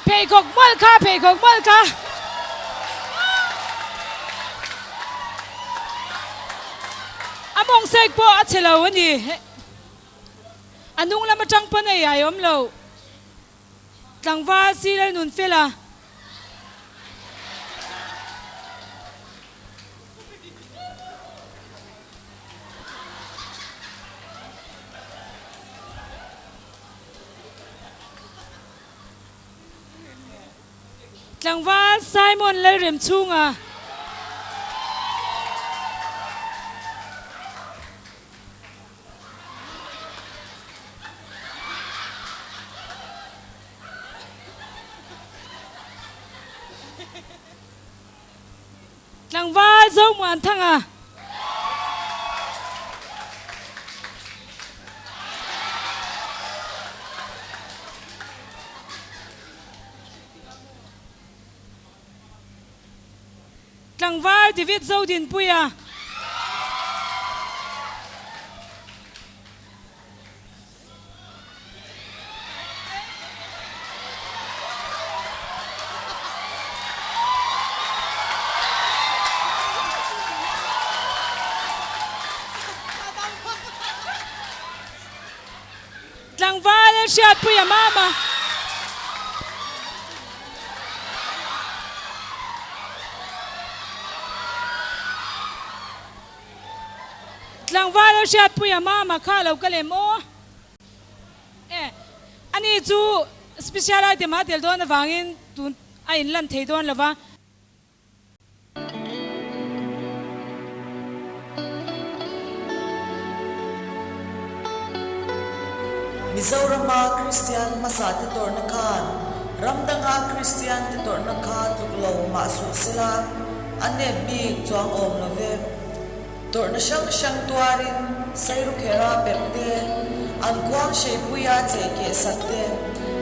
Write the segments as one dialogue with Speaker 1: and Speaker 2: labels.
Speaker 1: phê gục mol kha among sek po at sila wani anong lama chang panay ayom lo tlangva sila nun fela tlangva Simon le rem chunga tlangva zo muan thanga tlangva David zo din puya tlangva le shat puya mama tlangva le shat puya mama kha lo kalem o ani chu special item atel don wangin tun a in lan thei don lawa
Speaker 2: Mizorama Christian masate torna kan ramdanga Christian te torna kha tuklo masu sila ane bi chuang om love torna shang tuarin sairu khera perte an kwang shei puya che ke satte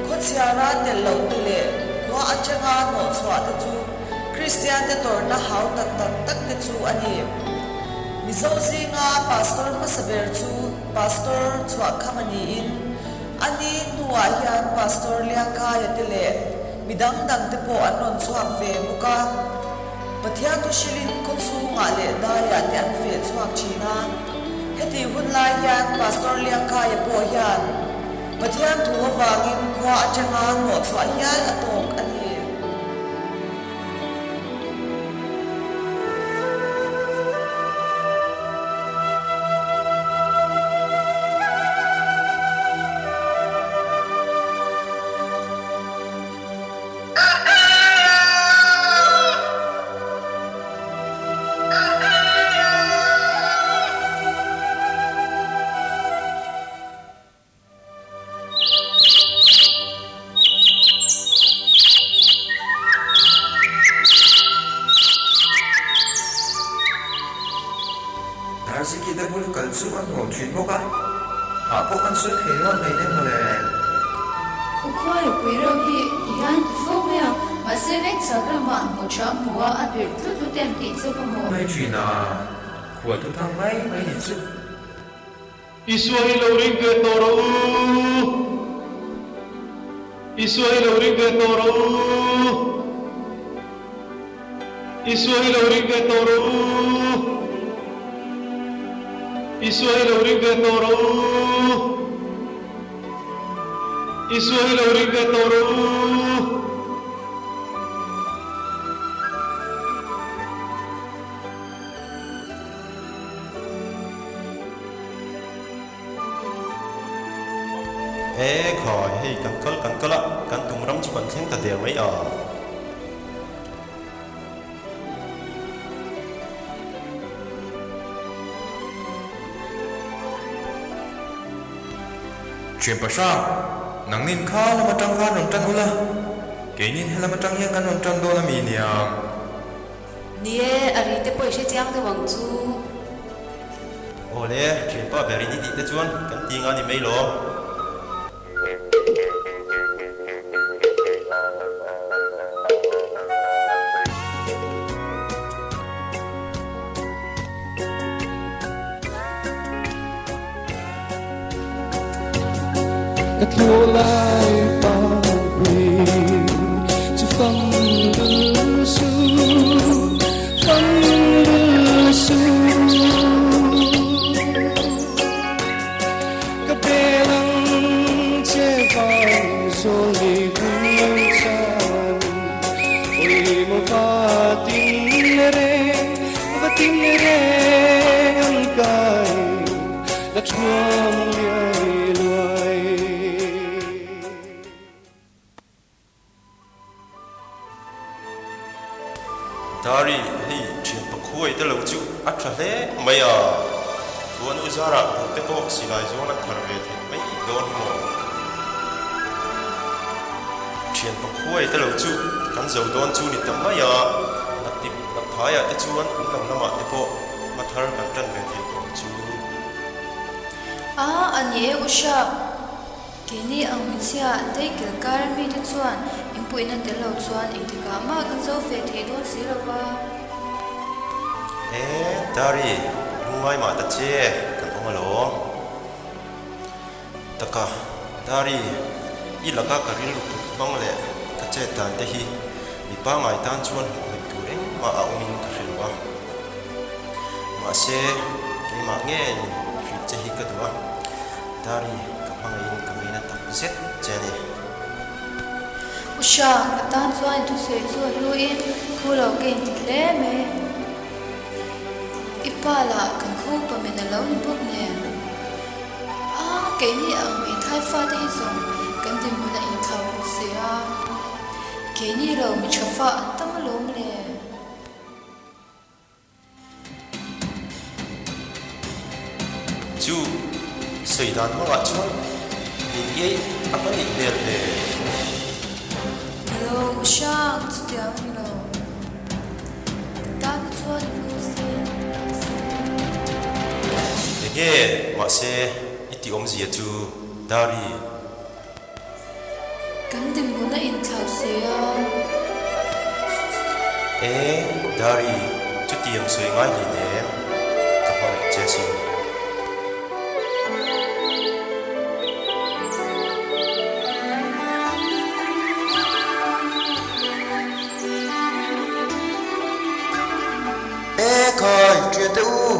Speaker 2: khotsiara te lo le ko achanga mo chwa te chu Christian te torna hau tak te chu ani mizozi nga pastor masaber chu pastor chwa khamani in ani nuwa hian pastor liangka yatile midang dang te po anon chuak ve muka pathia tu shilin ko chu nga le da ya te an ve chuak china heti hunla hian pastor liangka ya po hian pathia tu wangin khwa achanga no chwa hian atok ani
Speaker 3: Kita boleh kalsu an hong chin boka. Apa kan sulit hewan ini malay.
Speaker 4: Kukwai puiro hi ihan fomea maselek sagrama mocha mua abir tu temti sokomo.
Speaker 3: Mai China, kuat tu thang mai itu.
Speaker 5: Isuai lauring ke toro. Isuai lauring ke toro. Isuai lauring ke toro. Isuai lauring ke toro. Isuai lauring ke toro.
Speaker 6: Khỏi hay cần có lắm cần tùng rắm cho bạn khen ta đều mấy
Speaker 3: Chuyện bà sao nắng nín khá là mà trăng pha nồng trăng hula kể nín hay là mà trăng hiang ăn nồng trăng đô la mì nè
Speaker 4: Nie ari te poi she chiang te wang chu.
Speaker 6: Ồ lẽ chuyện bà bè đi đi tới chuan cần tiền ăn thì mấy lỗ
Speaker 7: That your life I'll bring
Speaker 5: sol ni hung chan oi mo vatin re an kai la chuang liai luai
Speaker 6: Dari hi chuyện bậc khuê tới lâu chú ắt ra thế mày à buồn uzara buồn tế bộ xì lại zo nát thở về thì mấy đón mồ chuyện bậc khuê tới lâu chú căn dầu đón chú ni tầm mày à nát tip nát thái à tế chú ăn cũng nằm nằm tế bộ mà thở căn chân về thì đón chú
Speaker 4: anh nhớ usha cái này ông mình xia thấy cái car mi đi chuan em bụi nên để lâu chuan em thì cả mà con dâu về thì đón xí rồi ba
Speaker 6: Dari lungai ma ta che kan ong lo taka Dari ilaka karil bang le ka che tan te hi mi pa ngai tan chuan min tu reng ma a ongin ka rilwa ma se ke ma nge ri che hi ka duwa Dari ka pangain ka mina ta zet che ni
Speaker 4: usha ka tan chuan tu se chu luin khulo ke ti le me ipala kan khu pa me na lo ni pok ne ke ni ang mi thai fa te zong kan dim mu na in thau se a ke ni lo mi chafa tam lo le
Speaker 6: chu sui dan ma ga chuan ni ye a pa ni le le
Speaker 4: lo usha tu dia ni lo tan chuan lu se
Speaker 6: ye ma se iti om zia chu Dari
Speaker 4: kan dim mu na in thau se a
Speaker 6: Dari chu tiang soi ngai ni ne ka pa che sin
Speaker 3: khơi chuyện tới u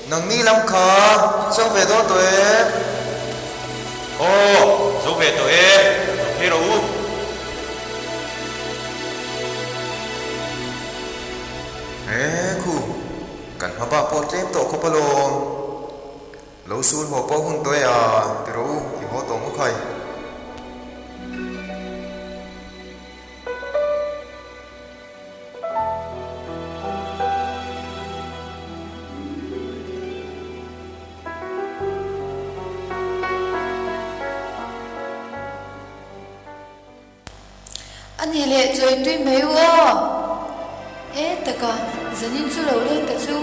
Speaker 3: nằng mi lắm khờ xong về đó tụi
Speaker 6: dấu về tụi thế đâu
Speaker 3: khu cần hoa ba po chém tổ không bao lâu xuân hồ po hun tôi à từ đâu thì họ tổ mất khơi
Speaker 4: anh hệ lệ rồi tuy mấy ô tất cả dân in chú lâu lên cả chú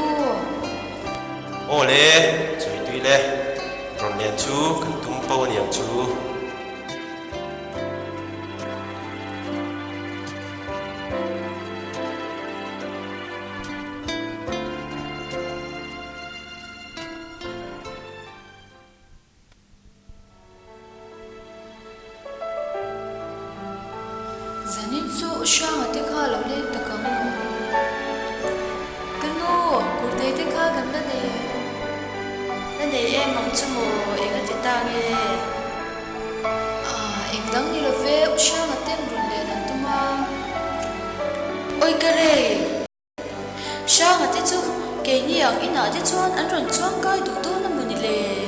Speaker 6: le rồi tuy le rồi niệm chú cần tung bao niệm chú
Speaker 4: dân in chú sang ở tích hà lâu lên tất cả mồ cái nô cuộc đời tích hà gần đây
Speaker 7: nên để em mong cho mồ em có thể tăng nghe
Speaker 4: em đang đi lâu về sang ở tên run lên anh tụi mà
Speaker 7: ôi cái này sao mà thế chú cái nhiều ít nói thế chú anh rồi chú coi đủ tốt nó muốn đi lệ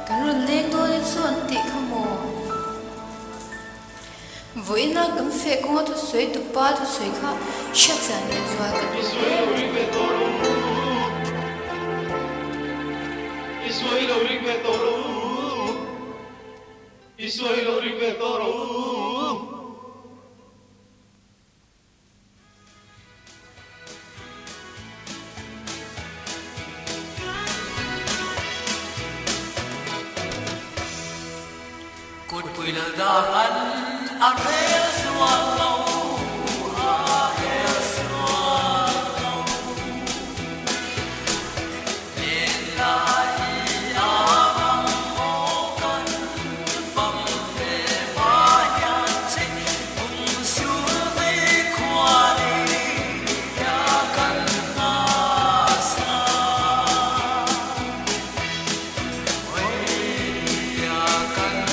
Speaker 4: cái run lên thôi chú anh tị không mồ với nó cấm phê cũng có suy tụ ba tụ suy khác sát sản lên rồi cái
Speaker 5: Israel oribe toro Israel oribe toro
Speaker 8: Cột bụi lờ đà ăn ăn hết xuân lâu hết xuân lâu lên lại áo màu cân vòng về ba nhà chính cùng xuống với qua đi nhà căn xa xa ôi nhà căn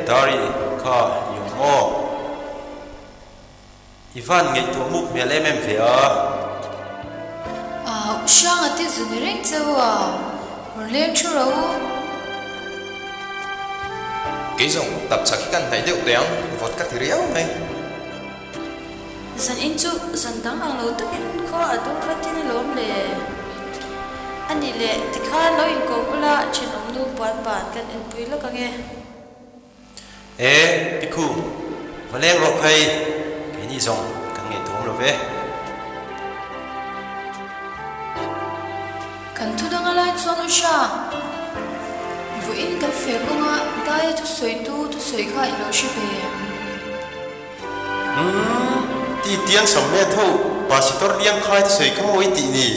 Speaker 6: dari kha yong mo Ivan ngay tu muk mẹ lem em về à
Speaker 4: Shang ati zunireng tsewa Rlen churau
Speaker 3: Cái dòng tập sắc căn này đều đéo vót các thứ réo này
Speaker 7: Zan in chu zan dang ang lo takin kho adu ratin lom le ani le tikha lo in ko bula chin om nu pan pan kan in pui lo ka nge
Speaker 6: Piku mà lem rọc hay cái gì dòng càng ngày tu rồi về
Speaker 4: Kan tu dang alai chuan usha Vu in kan fe konga dai tu soi kha ilo shi be
Speaker 6: ti tiang sam me tho pastor liang khai soi ka moi ti ni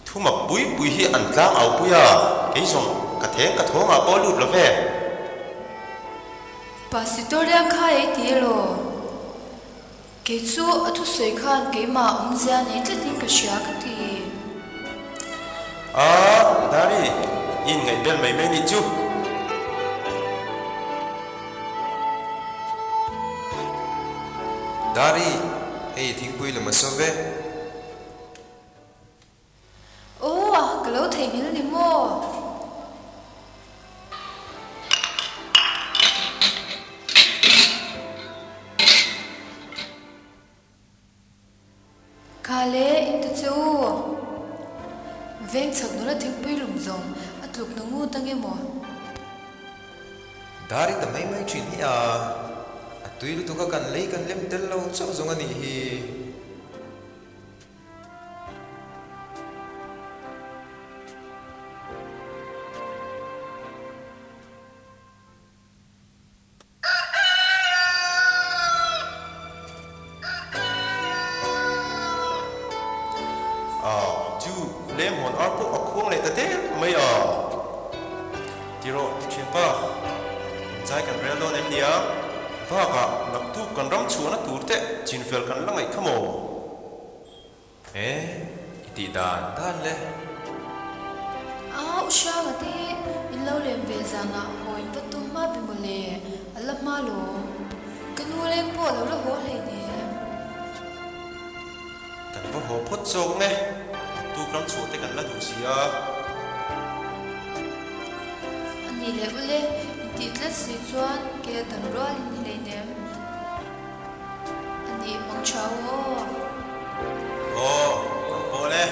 Speaker 6: thu ma pui hi an tlang au puya cái dòng ka theng ka thonga ko lut lo ve
Speaker 4: Pasitoria kha e ti lo Ke chu atu soi khan ke ma umzia nei tlatin ka shia ka ti
Speaker 6: dari in ngày bel mai mai ni chu
Speaker 3: Dari hey thing pui là mà sao về
Speaker 4: ka lo thei mil ni mo Kale into chu Veng chak no la thing pui lum zong atluk na ngu tang emo
Speaker 3: Dari ta mai mai chuyện hi tui lu tu ka kan lei kan lem tel lo chaw zong ani hi
Speaker 6: chu lem hon ar po akhong le ta te mai tiro chipa chai kan rel don em dia va ka nak tu kan ram chuana turte chin fel kan langai khamo
Speaker 3: iti dan le
Speaker 4: usha ga te in lo lem ve zanga hoin patum ma bi mo le ala ma lo kanu le po lo ho le ne
Speaker 6: kan va ho phot chok nge tu kan chu te kan la du sia
Speaker 4: ani le ule ti tla si chuan ke tan ro ni le nem ani mong chao
Speaker 6: po le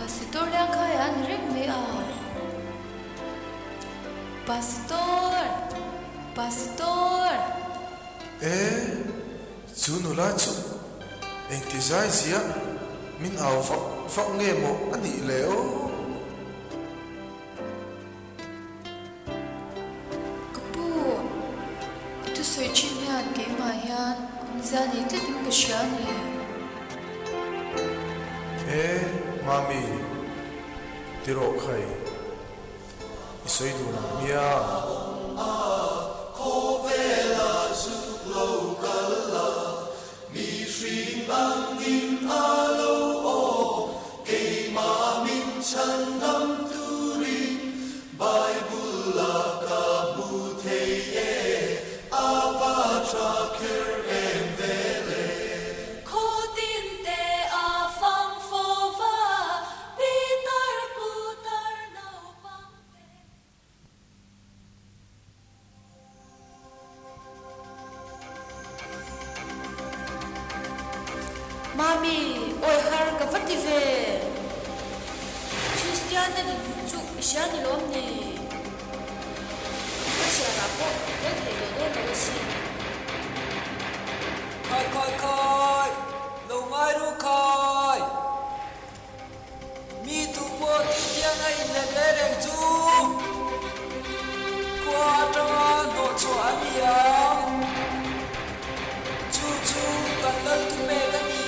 Speaker 4: Pastor liang kaya ni rek me Pastor
Speaker 9: chú nó lá chú anh thì giải gì á mình ảo phọc nghe một anh đi léo
Speaker 4: Kapu tu soi chin hian ke ma hian zani te ting ka shani
Speaker 9: mami tiro khai isoi du na mia
Speaker 7: Mami, oi har ka fati ve. Christian na ni chu isya ni lom ni. Kasi ara po, yan he do na si.
Speaker 8: Kai, lo ngai ru kai. Mi tu po ti tiang ai le reng chu. Kwa ta no chua ya. Chu kan lal tu me ka ni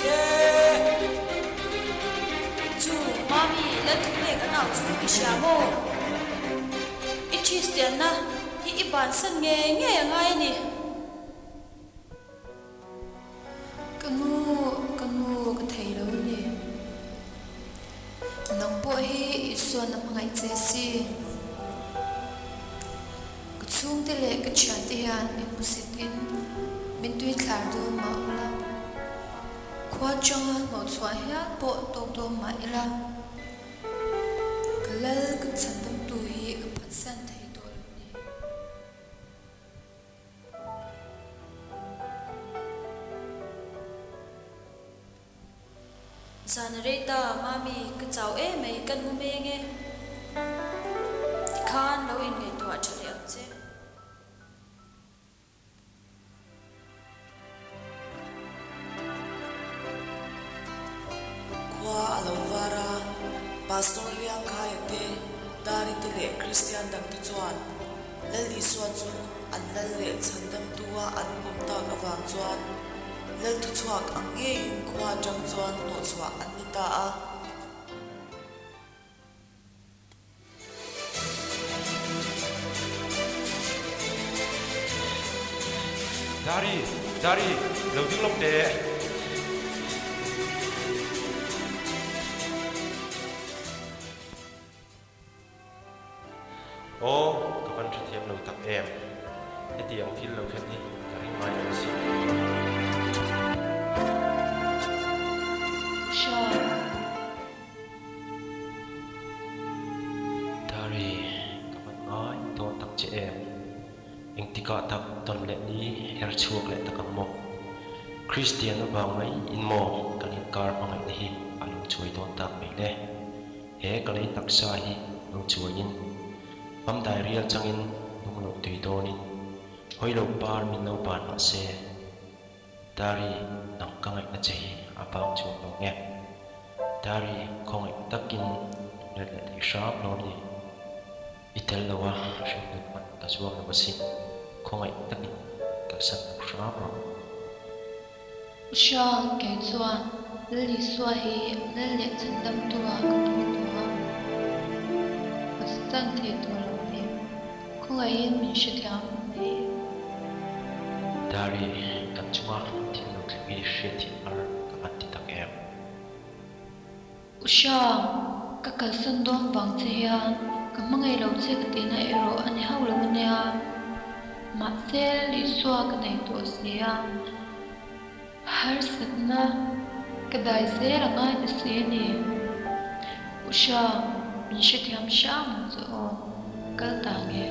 Speaker 7: isiamo Christian na hi iban san nge ngai ni
Speaker 4: kamu ka thei lo ni nang po hi isuan na mangai che si ka chung te le ka chan te han mi musikin min tui thlar do ma la khwa chang mo chwa ya po to ma ila kalal ka chan dam tu hi ka phat san thei to lo ni
Speaker 7: Zanareta mami ka chau e mai kan mu me nge khan lo in nge to achale am che
Speaker 2: Kwa alovara pastor liang khai te dari te le Christian dang te chuan lali suan chu an lal le chandam tua an pum ta ka wang chuan lal thu chuak ang nge in kwa jang chuan no chwa an ni ta a
Speaker 6: Dari lo ding lom de kapan thiam lo tak em hetiang thil lo khati kari mai lo si Dari kapan ngai to tak che em eng tika tak ton le ni her chuak le takang mo Christian ba ngai in mo kanin kar mangai ni hi alu chui ton tak me le he kalai tak sa hi lo chuin pam dai rial changin nung lo tui tonin hoi lo par min lo pan ma se Dari nang kangai na che apang chu lo nge Dari khongai takin le le sharp lo ni itel lo wa shim lu man ta chuak na basi khongai takin ka san sharp lo
Speaker 4: sha ke chuan lali swa hi le chandam tua ka tua pastan the to lo ni khongai in min shithiam ni
Speaker 6: Dari tak chunga tin lo kli shit ar ka atti tak em
Speaker 4: usha ka kalsan dong bang che ya ka mangai lo che ka tina ero ani hau lo ne ya ma se li swa ka nei to se ya har satna ka dai se ra ngai te se ni usha min shithiam sham zo kal ta nge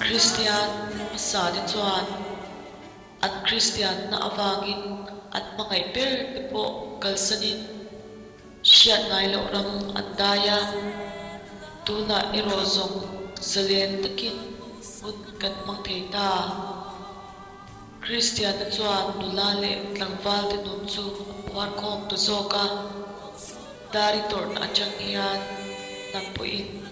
Speaker 2: Christian sa di chuan at Christian na awangin at mangai per te po kalsanin siya ngai lo ram at daya
Speaker 10: tuna erozong zalen takin ut kan mang theita Christian chuan nulale tlangwal te nun chu war khom tu zoka dari torn achang hian napuin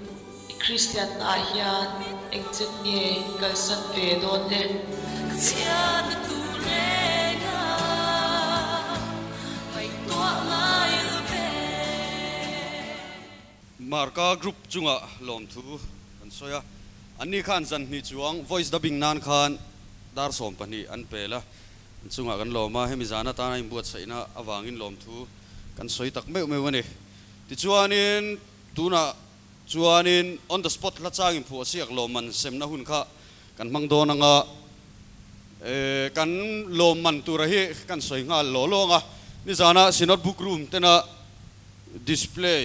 Speaker 10: Christian na hian engchet nge kalsan ve don le
Speaker 8: Sian tu renga Hai tua mai lupe
Speaker 11: Marka group chunga lom thu kan soya anni khan zan ni chuang voice dubbing nan khan dar som pani an pela chunga kan loma hemi zana ta na imbuat saina awangin lom thu kan soi tak meu meu ani ti chuanin tuna chuanin on the spot la changin phu siak loman semna hun kha kan mangdon anga kan loman tu rahi kan soi nga lolonga ni zana sinot book room tena display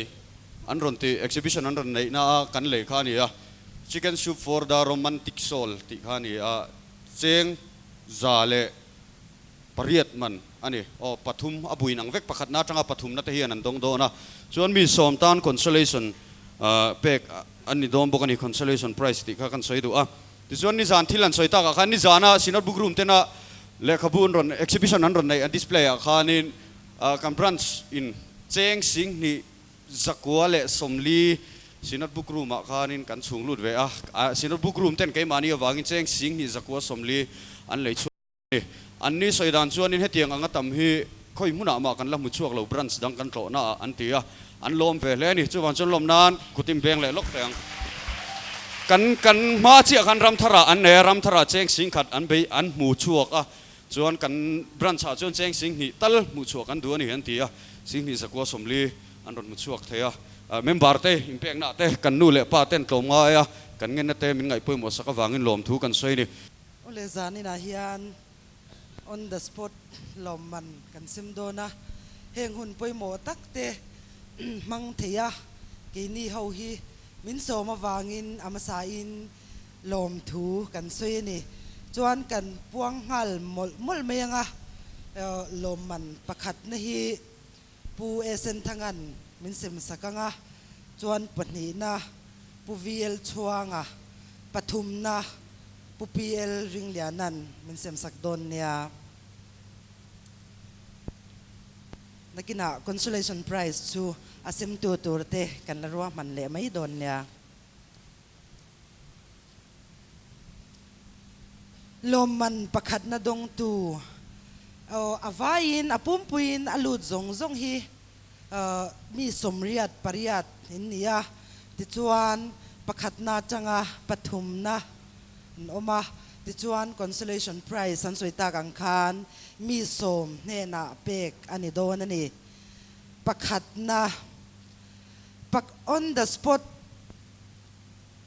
Speaker 11: anronti exhibition anron nei na kan le khani ya chicken soup for the romantic soul ti khani a cheng zale pariat man ani o pathum abuin ang vek pakhat na tanga pathum na te hian an dong do na chuan mi som tan consolation pek ani dom bokani consolation prize ti kha kan soi du a ti chuan ni zan thilan soi ta ka khan ni zana sinot book room tena lekhabun ron exhibition anron nei a display a khanin kan branch in cheng sing ni zakwa le somli sinot book room a khanin kan chung lut ve a sinot book room ten ke mani awangin cheng sing ni zakwa somli an lei chu anni soidan chuanin hetiang anga tam hi khoi muna ma kan la mu chuak lo branch dang kan tlo na an tia an lom ve le ni chuwan chon lom nan kutim beng le lok teng kan ma chi kan ram thara an ne ram thara cheng sing khat an be an mu chuak a chuan kan branch a chuan cheng sing ni tal mu chuak an du ani an tia sing ni zakwa somli an ron mu chuak theya member te impek na te kan nu le pa ten tlom nga ya kan ngen na te min ngai poimo saka wangin lom thu kan soi ni
Speaker 12: ole zani na hian on the spot lom man kan sim do na heng hun poimo tak te mang theya ke ni ho hi min so ma wangin amasa in lom thu kan soi ni chuan kan puang hal mol menga lom man pakhat na hi pu esen thangan min sem sakanga chuan pani na pu VL chuanga pathum na pu PL ringlianan min sem sak don nia nakina consolation prize chu asim tu turte kan la ruwa man le mai don nia lom man pakhat na dong tu avain apumpuin alut zong zong hi mi somriat pariat innia tichuan pakhat na changa pathum na oma tichuan consolation prize san soita kang khan mi som ne na pek ani don ani pakhat na on the spot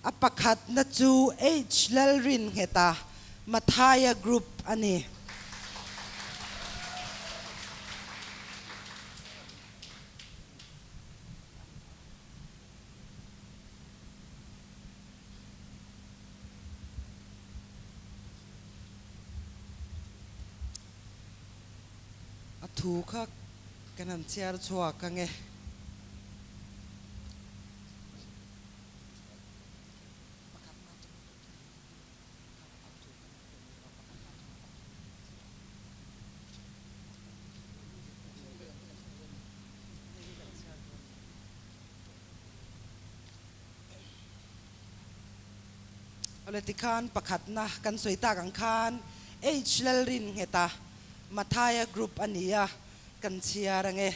Speaker 12: apakhat na chu H lalrin heta Mathaya group ani thu kha kanan chiar chua kange oletikan pakhat na kan soita kang khan H lalrin heta Mathaya group ania kan chiarange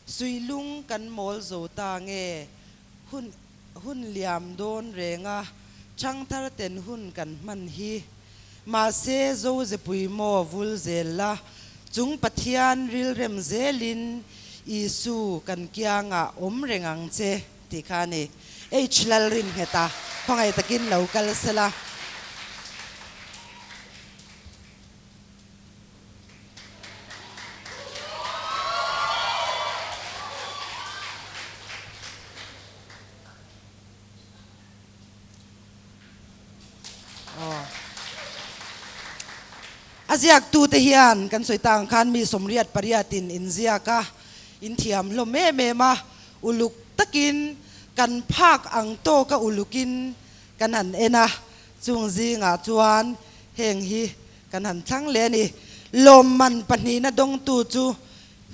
Speaker 12: suilung kan mol zo ta nge hun liam don renga changthar ten hun kan man hi ma se zo ze puimo vul zela chung pathian ril rem zelin isu kan kianga rengang che tikhani H lalrin heta khongai takin local sela aziak tu te hian kan soitang khan mi somriat pariatin in ziaka in thiam lo me ma uluk takin กันภาคอังโตกะอุลุกินกันหันเอนะจุงจีงาจวนเฮงฮีกันหันทั้งเลนี่ลมมันปนีนะดงตูจู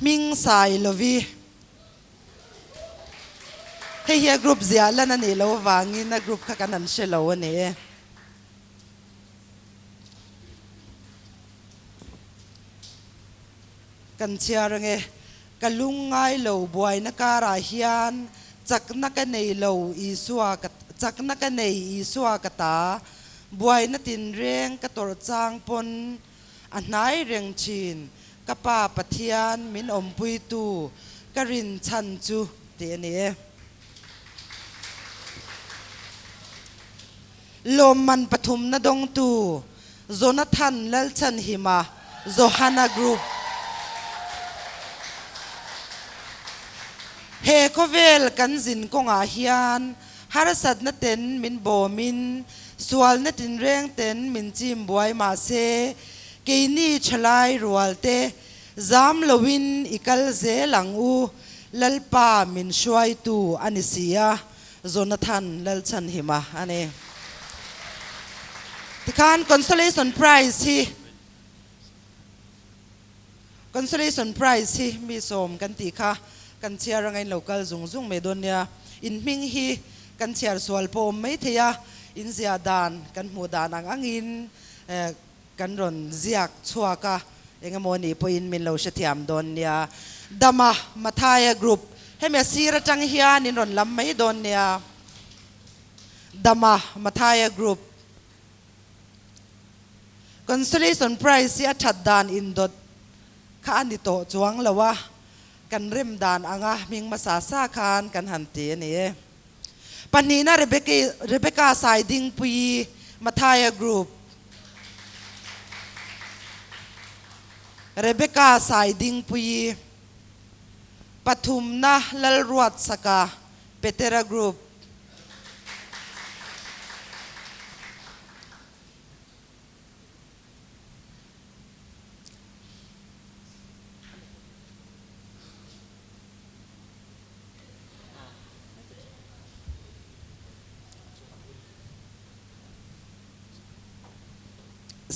Speaker 12: มิงสายลวีเฮียกรุ๊ปเสียแล้วนั่นนี่เราวางินนะกรุ๊ปกันหันเชลาวนี่กันเชียร์ไงกันลุงไงเหลวบวยนักการาเฮียนจักนักในเหลวอีสัวกจักนักในอีสัวกตาบวยนัตินเร่งกระตรจางปนอันไหนเร่งชินกะป่าปะเทียนมินอมปุยตูกรินชันจูเตนี่ลมมันปฐุมนดงตูโจนาธานเลลชันหิมาโจฮานากรุ๊ปเฮโคเวลกันจินกงอาเฮียนฮาร์สัดนัเต็นมินโบมินสวลนัตินเร่งเต็นมินจิมบวยมาเซเกนี่ชลายรัวเตจามลวินอิกัลเซหลังอูลลปามินช่วยตูอานิสิยาโจนาธานเลลชันหิมาอันนี้ที่การ consolation prize ที่ consolation prize ที่มีสมกันตีค่ะกันเชียร์ไง local จุงเมดอนเนี่ยอินมิงฮีกันเชียร์สวลปมไม่เทียอินเสียดานกันหมูดานอังอินกันรอนเจียกชัวกะเองโมนี่พออินมินเราเชียมดอนเนี่ยดามามาทายกรุ๊ปให้เมียซีระจังเฮียนินรอนลำไม่ดอนเนี่ยดามาทายกรุ๊ปconsolation prize ที่ชัดดานอินดดข้าอันนี้โตจวงแล้ววะกันเริ่มดานอ่างมิงมาสาสาคานกันหันตีนี่ปันนี้นะเรเบคก้าสายดิงปีมาทายกรุ๊ปเรเบคก้าสายดิงปีปฐุมนะลลรวดสกาเปเตระกรุ๊ป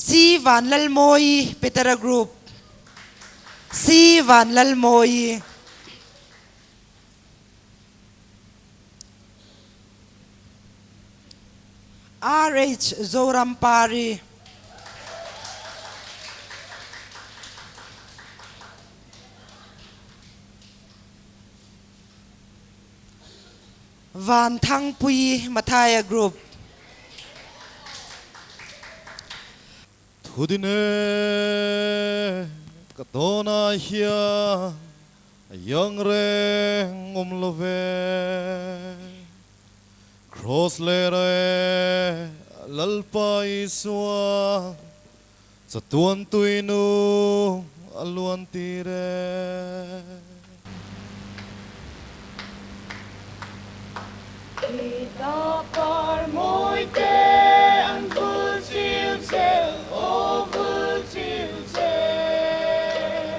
Speaker 12: ซีวันลลโมยเปเตระกรุ๊ปซีวันลลโมยRH โจรัมปารีวันทังปุยมาทายกรุ๊ป
Speaker 13: ทุดินเอกะโตนาเฮียยังเรงลเวcross le re lalpai swa sa tuan tuinu aluan tire
Speaker 5: kita par moite an vulsil sel o vulsil sel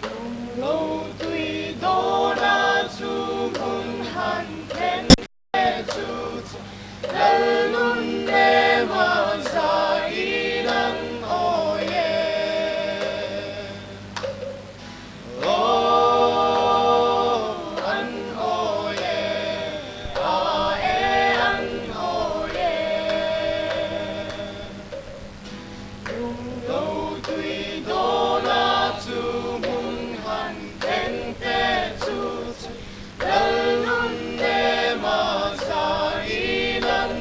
Speaker 5: dum lo tui dona zum hun han ken tut lalun ne ma zaidan oye Lalun ne ma zaidan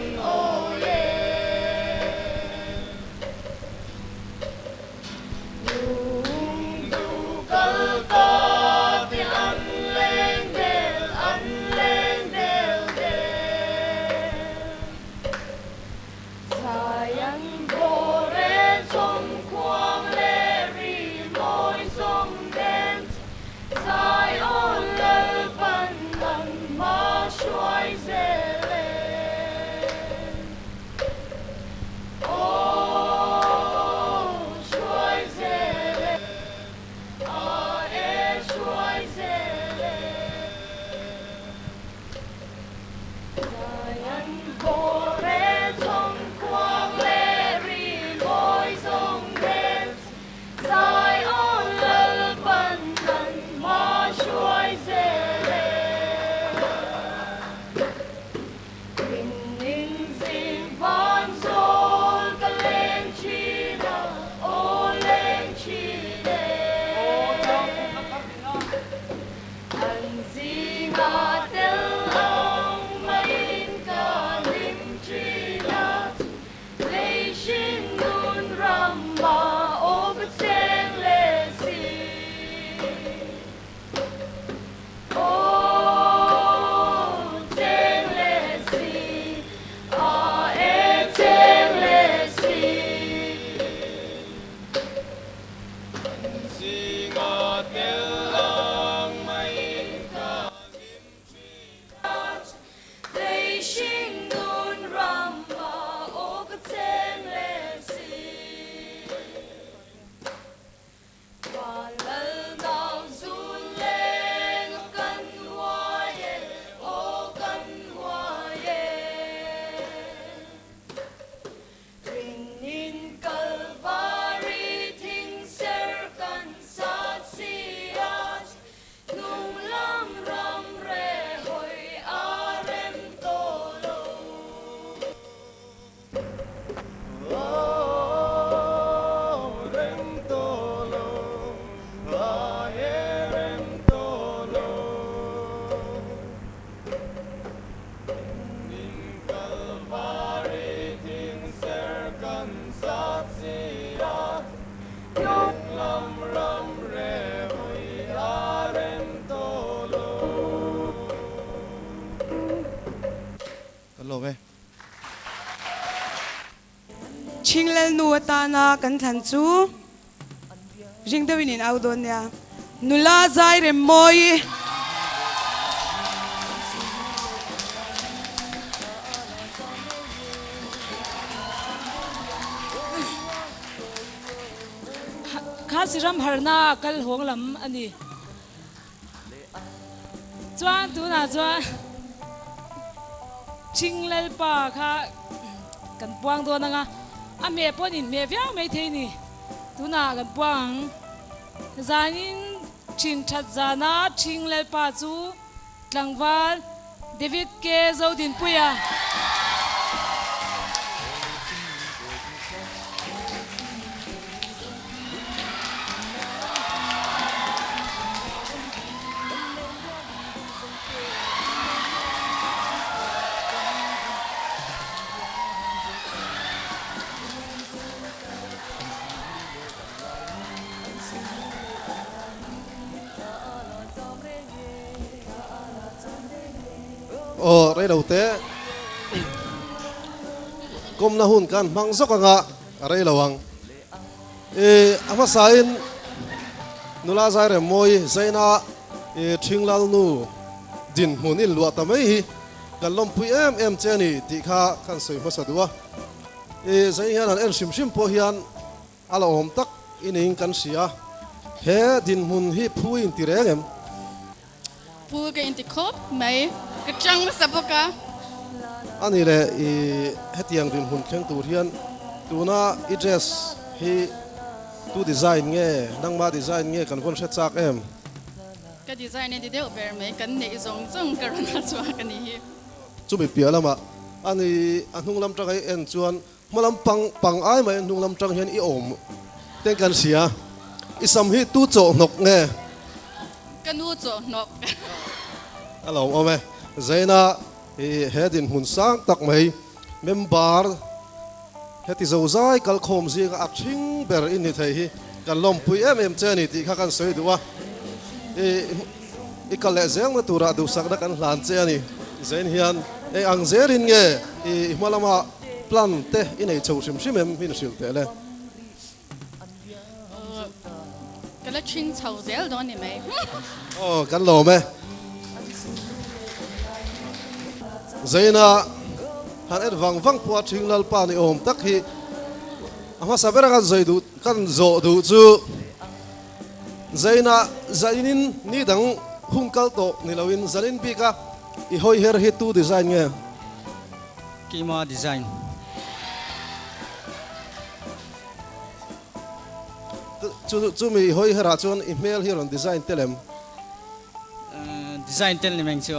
Speaker 14: Chinglel nu atana kan than chu jing dawin in audon ya nula zai re moi
Speaker 1: khá siram harna kal hong lam ani chuan tu na chuan chinglel pa kha kan puang do na nga a me pon in me viau me the ni tu na kan puang zanin chin that zana chinglel pa chu tlangwal David ke zodin puya
Speaker 15: Rei đầu té kom na hun kan mang zok anga rei lawang ama sain nula zai re moi zaina thinglal nu din munin lua tamai hi kan lom pui em cheni ti kha kan soi ma sadua zai hian an en sim po hian ala om tak ining kan sia he din mun hi phuin ti rengem
Speaker 16: pu ke inti khop mai kachang saboka
Speaker 15: ani le hetiang din hun kheng tur hian tuna I dress hi tu design nge nangma design nge kan kon chak em
Speaker 16: ka design ni deu ber mai kan nei zong zong karana chwa kan hi
Speaker 15: chumi pialama ani anung lam takai en chuan malam pang ai mai anung lam tang hian I om ten kan sia isam hi tu cho nok nge
Speaker 16: kan u cho nok
Speaker 15: alo ome zaina hedin hun sang tak mai member heti zo zai kal khom zi ka aching ber in ni thei hi kan lom pui em chani ti kha kan soi duwa kal le zeng na tura du sak da kan hlan chani zain hian ang zerin nge malama plan te inei chou sim sim em min sil te le
Speaker 16: kala chin chau zel don ni mai
Speaker 15: kan lo me zaina han vang puwa thinglal pa ni om tak hi ama sabera kan zoi du kan zo du chu zaina zainin ni dang hungkal to nilawin zalin bika I hoi her hi tu design nge
Speaker 17: kima design
Speaker 15: chu mi hoi hera chon email here on design telem
Speaker 17: design tel ni meng chu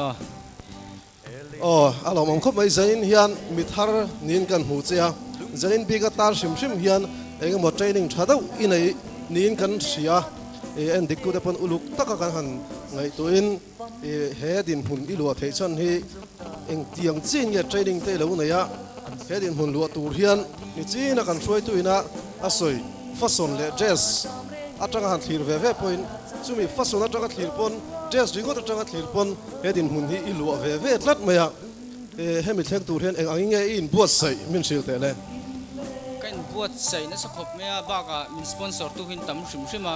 Speaker 15: alo mong khop mai zain hian mithar nin kan hu chia zain bi ka tar sim hian engemaw training thadau inei nin kan sia en dikku de pon uluk taka kan han ngai tuin he din hun I lua thei chan hi eng tiang chin ye training te lo na ya he din hun lua tur hian ni china kan throi tuina asoi fason le dress atanga han thlir ve point chumi fason atanga thlir pon dress ringot atanga thlir pon he din hun hi I lua ve tlat maya hemi thleng tur hian eng anginge in buat sai min sil te le
Speaker 17: kan buat sai na sa khop mea ba ka min sponsor tu hin tam sim sima